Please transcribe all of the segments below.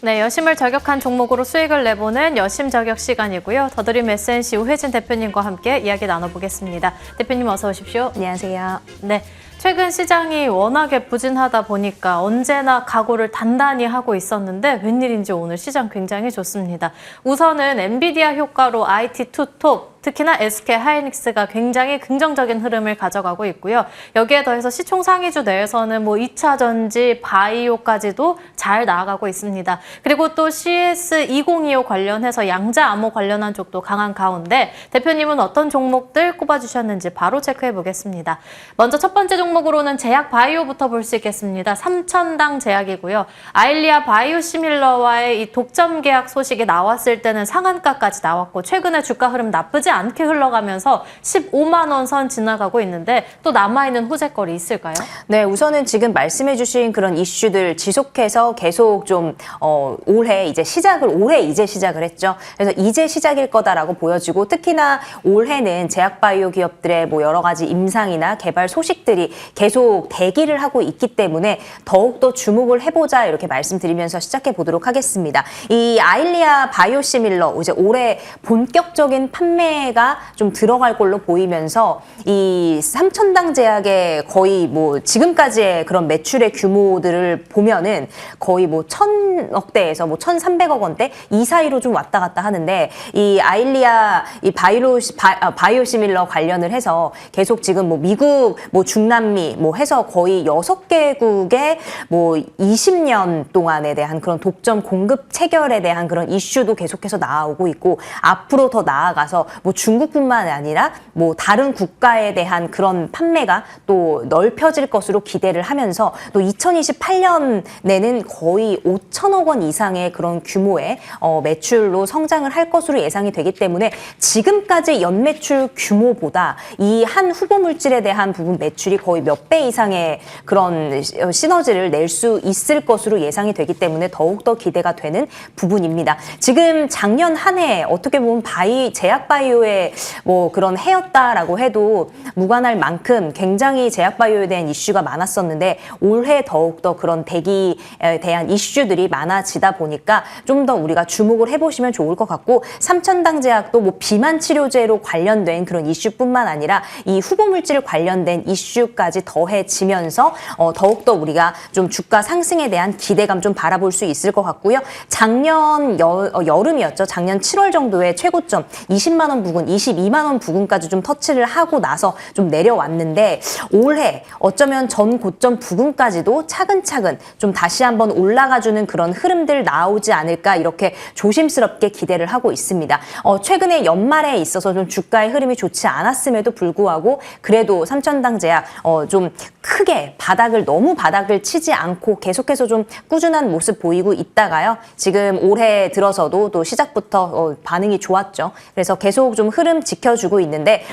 네, 여심을 저격한 종목으로 수익을 내보는 여심 저격 시간이고요. 더드림 SNC 우혜진 대표님과 함께 이야기 나눠보겠습니다. 대표님 어서 오십시오. 안녕하세요. 네, 최근 시장이 워낙에 부진하다 보니까 언제나 각오를 단단히 하고 있었는데 웬일인지 오늘 시장 굉장히 좋습니다. 우선은 엔비디아 효과로 IT 투톱, 특히나 SK 하이닉스가 굉장히 긍정적인 흐름을 가져가고 있고요. 여기에 더해서 시총 상위주 내에서는 2차 전지, 바이오까지도 잘 나아가고 있습니다. 그리고 또 CS2025 관련해서 양자 암호 관련한 쪽도 강한 가운데 대표님은 어떤 종목들 꼽아주셨는지 바로 체크해 보겠습니다. 먼저 첫 번째 종목으로는 제약 바이오부터 볼 수 있겠습니다. 삼천당 제약이고요. 아일리아 바이오시밀러와의 이 독점 계약 소식이 나왔을 때는 상한가까지 나왔고 최근에 주가 흐름 나쁘지 않게 흘러가면서 15만 원 선 지나가고 있는데 또 남아있는 호재거리 있을까요? 네, 우선은 지금 말씀해주신 그런 이슈들 지속해서 계속 좀 올해 이제 시작을 했죠. 그래서 이제 시작일 거다라고 보여지고 특히나 올해는 제약바이오 기업들의 여러 가지 임상이나 개발 소식들이 계속 대기를 하고 있기 때문에 더욱더 주목을 해보자 이렇게 말씀드리면서 시작해 보도록 하겠습니다. 이 아일리아 바이오시밀러 이제 올해 본격적인 판매가 좀 들어갈 걸로 보이면서 이 삼천당 제약의 거의 지금까지의 그런 매출의 규모들을 보면은 거의 1,000억대에서 1,300억 원대 이 사이로 좀 왔다 갔다 하는데 이 아일리아 이 바이오시밀러 관련을 해서 계속 지금 미국 중남미 해서 거의 6개국의 20년 동안에 대한 그런 독점 공급 체결에 대한 그런 이슈도 계속해서 나오고 있고 앞으로 더 나아가서 중국뿐만 아니라 다른 국가에 대한 그런 판매가 또 넓혀질 것으로 기대를 하면서 또 2028년에는 거의 5천억 원 이상의 그런 규모의 매출로 성장을 할 것으로 예상이 되기 때문에 지금까지 연매출 규모보다 이 한 후보 물질에 대한 부분 매출이 거의 몇 배 이상의 그런 시너지를 낼 수 있을 것으로 예상이 되기 때문에 더욱더 기대가 되는 부분입니다. 지금 작년 한 해 어떻게 보면 제약바이오의 그런 해였다라고 해도 무관할 만큼 굉장히 제약바이오에 대한 이슈가 많았었는데 올해 더욱더 그런 대기에 대한 이슈들이 많아지다 보니까 좀 더 우리가 주목을 해보시면 좋을 것 같고 삼천당 제약도 비만 치료제로 관련된 그런 이슈뿐만 아니라 이 후보 물질 관련된 이슈까지 더해지면서 더욱더 우리가 좀 주가 상승에 대한 기대감 좀 바라볼 수 있을 것 같고요. 작년 여름이었죠. 작년 7월 정도에 최고점 20만 원 부근, 22만 원 부근까지 좀 터치를 하고 나서 좀 내려왔는데 올해 어쩌면 전 고점 부근까지도 차근차근 좀 다시 한번 올라가주는 그런 흐름들 나오지 않을까 이렇게 조심스럽게 기대를 하고 있습니다. 최근에 연말에 있어서 좀 주가의 흐름이 좋지 않았음에도 불구하고 그래도 삼천당 제약 좀 크게 너무 바닥을 치지 않고 계속해서 좀 꾸준한 모습 보이고 있다가요. 지금 올해 들어서도 또 시작부터 반응이 좋았죠. 그래서 계속 좀 흐름 지켜주고 있는데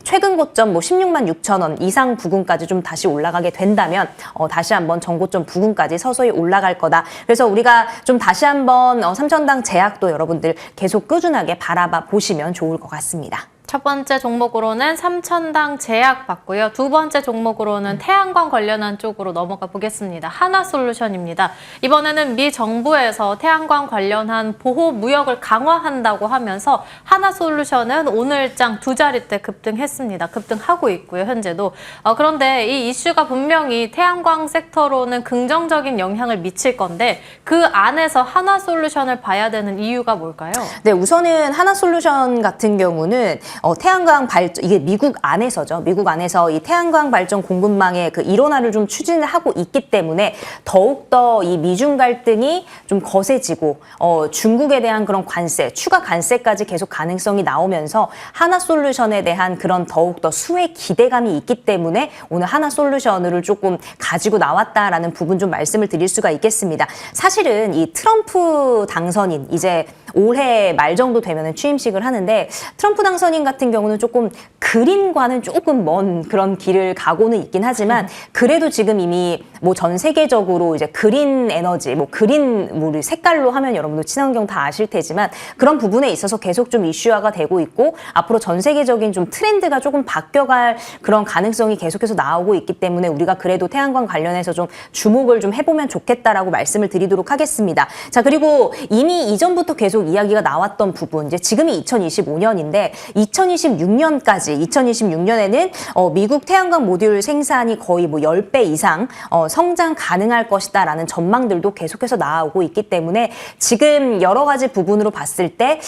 최근 고점 16만 6천 원 이상 부근까지 좀 다시 올라가게 된다면 다시 한번 전고점 부근까지 서서히 올라갈 거다. 그래서 우리가 좀 다시 한번 삼천당 제약도 여러분들 계속 꾸준하게 바라봐 보시면 좋을 것 같습니다. 첫 번째 종목으로는 삼천당 제약 봤고요. 두 번째 종목으로는 태양광 관련한 쪽으로 넘어가 보겠습니다. 하나솔루션입니다. 이번에는 미 정부에서 태양광 관련한 보호 무역을 강화한다고 하면서 하나솔루션은 오늘장 2자릿대 급등했습니다. 급등하고 있고요. 현재도. 그런데 이 이슈가 분명히 태양광 섹터로는 긍정적인 영향을 미칠 건데 그 안에서 하나솔루션을 봐야 되는 이유가 뭘까요? 네, 우선은 하나솔루션 같은 경우는 태양광 발전, 이게 미국 안에서죠. 미국 안에서 이 태양광 발전 공급망의 그 일원화를 좀 추진을 하고 있기 때문에 더욱더 이 미중 갈등이 좀 거세지고, 중국에 대한 그런 추가 관세까지 계속 가능성이 나오면서 하나솔루션에 대한 그런 더욱더 수혜 기대감이 있기 때문에 오늘 하나솔루션을 조금 가지고 나왔다라는 부분 좀 말씀을 드릴 수가 있겠습니다. 사실은 이 트럼프 당선인, 이제 올해 말 정도 되면은 취임식을 하는데 트럼프 당선인 같은 경우는 조금 그린과는 조금 먼 그런 길을 가고는 있긴 하지만 그래도 지금 이미 뭐 전 세계적으로 이제 그린 에너지, 뭐 그린 우리 색깔로 하면 여러분들 친환경 다 아실 테지만 그런 부분에 있어서 계속 좀 이슈화가 되고 있고 앞으로 전 세계적인 좀 트렌드가 조금 바뀌어갈 그런 가능성이 계속해서 나오고 있기 때문에 우리가 그래도 태양광 관련해서 좀 주목을 좀 해보면 좋겠다라고 말씀을 드리도록 하겠습니다. 자, 그리고 이미 이전부터 계속 이야기가 나왔던 부분, 이제 지금이 2025년인데 2026년에는 미국 태양광 모듈 생산이 거의 뭐 10배 이상 성장 가능할 것이다라는 전망들도 계속해서 나오고 있기 때문에 지금 여러 가지 부분으로 봤을 때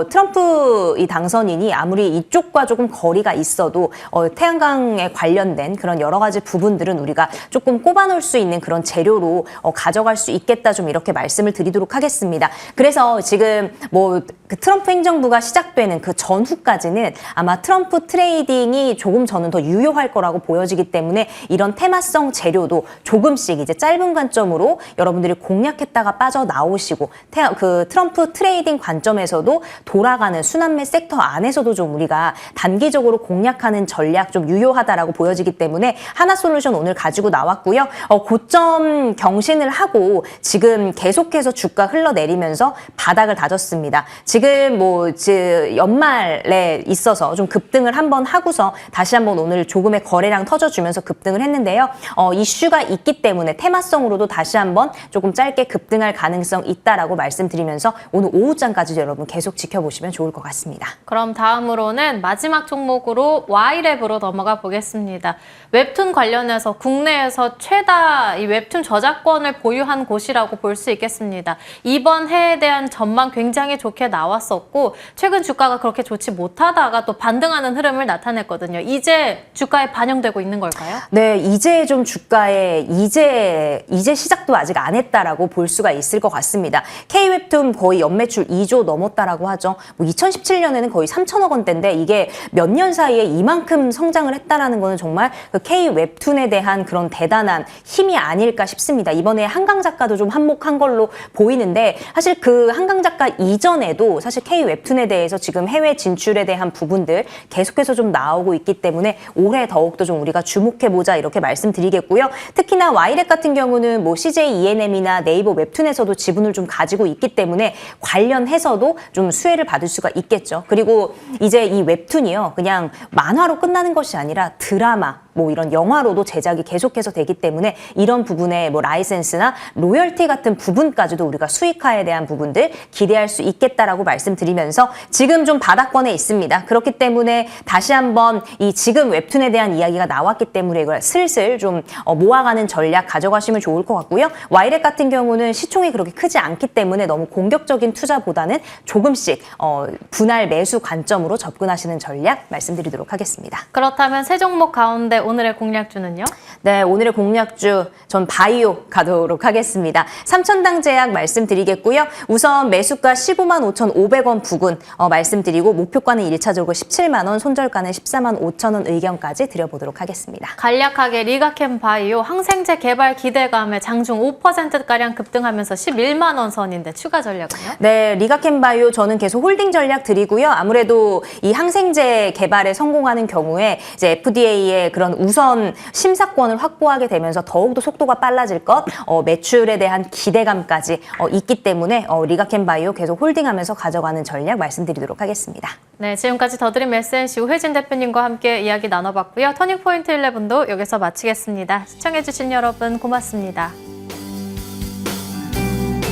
트럼프 이 당선인이 아무리 이쪽과 조금 거리가 있어도 태양광에 관련된 그런 여러 가지 부분들은 우리가 조금 꼽아놓을 수 있는 그런 재료로 가져갈 수 있겠다 좀 이렇게 말씀을 드리도록 하겠습니다. 그래서 지금 뭐 그 트럼프 행정부가 시작되는 그 전후까지는 아마 트럼프 트레이딩이 조금 저는 더 유효할 거라고 보여지기 때문에 이런 테마성 재료도 조금씩 이제 짧은 관점으로 여러분들이 공략했다가 빠져나오시고 그 트럼프 트레이딩 관점에서도 돌아가는 순환매 섹터 안에서도 좀 우리가 단기적으로 공략하는 전략 좀 유효하다라고 보여지기 때문에 하나솔루션 오늘 가지고 나왔고요. 고점 경신을 하고 지금 계속해서 주가 흘러내리면서 바닥을 다졌습니다. 지금 뭐 연말에 있어서 좀 급등을 한번 하고서 다시 한번 오늘 조금의 거래량 터져주면서 급등을 했는데요. 이슈가 있기 때문에 테마성으로도 다시 한번 조금 짧게 급등할 가능성 있다라고 말씀드리면서 오늘 오후장까지 여러분 계속 지켜보시면 좋을 것 같습니다. 그럼 다음으로는 마지막 종목으로 Y랩으로 넘어가 보겠습니다. 웹툰 관련해서 국내에서 최다 이 웹툰 저작권을 보유한 곳이라고 볼 수 있겠습니다. 이번 해에 대한 전망 굉장히 좋게 나왔었고 최근 주가가 그렇게 좋지 못하다가 또 반등하는 흐름을 나타냈거든요. 이제 주가에 반영되고 있는 걸까요? 네, 이제 좀 주가에 이제 시작도 아직 안 했다라고 볼 수가 있을 것 같습니다. K웹툰 거의 연매출 2조 넘었다라고 하죠. 뭐 2017년에는 거의 3천억 원대인데 이게 몇 년 사이에 이만큼 성장을 했다라는 거는 정말 그 K웹툰에 대한 그런 대단한 힘이 아닐까 싶습니다. 이번에 한강 작가도 좀 한몫한 걸로 보이는데 사실 그 한강 작가 이전에도 사실 K웹툰에 대해서 지금 해외 진출에 대한 부분들 계속해서 좀 나오고 있기 때문에 올해 더욱더 좀 우리가 주목해보자 이렇게 말씀드리겠고요. 특히나 Y랩 같은 경우는 뭐 CJ ENM이나 네이버 웹툰에서도 지분을 좀 가지고 있기 때문에 관련해서도 좀 수혜를 받을 수가 있겠죠. 그리고 이제 이 웹툰이요. 그냥 만화로 끝나는 것이 아니라 드라마, 뭐 이런 영화로도 제작이 계속해서 되기 때문에 이런 부분에 뭐 라이센스나 로열티 같은 부분까지도 우리가 수익화에 대한 부분들 기대할 수 있겠다라고 말씀드리면서 지금 좀 바닥권에 있습니다. 그렇기 때문에 다시 한번 이 지금 웹툰에 대한 이야기가 나왔기 때문에 이걸 슬슬 좀 모아가는 전략 가져가시면 좋을 것 같고요. Y랩 같은 경우는 시총이 그렇게 크지 않기 때문에 너무 공격적인 투자보다는 조금씩 분할 매수 관점으로 접근하시는 전략 말씀드리도록 하겠습니다. 그렇다면 세 종목 가운데 오늘의 공략주는요? 네, 오늘의 공략주 전 바이오 가도록 하겠습니다. 3천당 제약 말씀드리겠고요. 우선 매수가 15만 5,500원 부근 말씀드리고 목표가는 1차적으로 17만 원, 손절가는 14만 5천 원 의견까지 드려보도록 하겠습니다. 간략하게 리가캠 바이오 항생제 개발 기대감에 장중 5%가량 급등하면서 11만 원 선인데 추가 전략은요? 네, 리가캠 바이오 저는 계속 홀딩 전략 드리고요. 아무래도 이 항생제 개발에 성공하는 경우에 이제 FDA의 그런 우선 심사권을 확보하게 되면서 더욱더 속도가 빨라질 것, 매출에 대한 기대감까지 있기 때문에 리가캠 바이오 계속 홀딩하면서 가져가는 전략 말씀드리도록 하겠습니다. 네, 지금까지 더드림 SNC 우혜진 대표님과 함께 이야기 나눠봤고요. 터닝포인트 11도 여기서 마치겠습니다. 시청해주신 여러분 고맙습니다.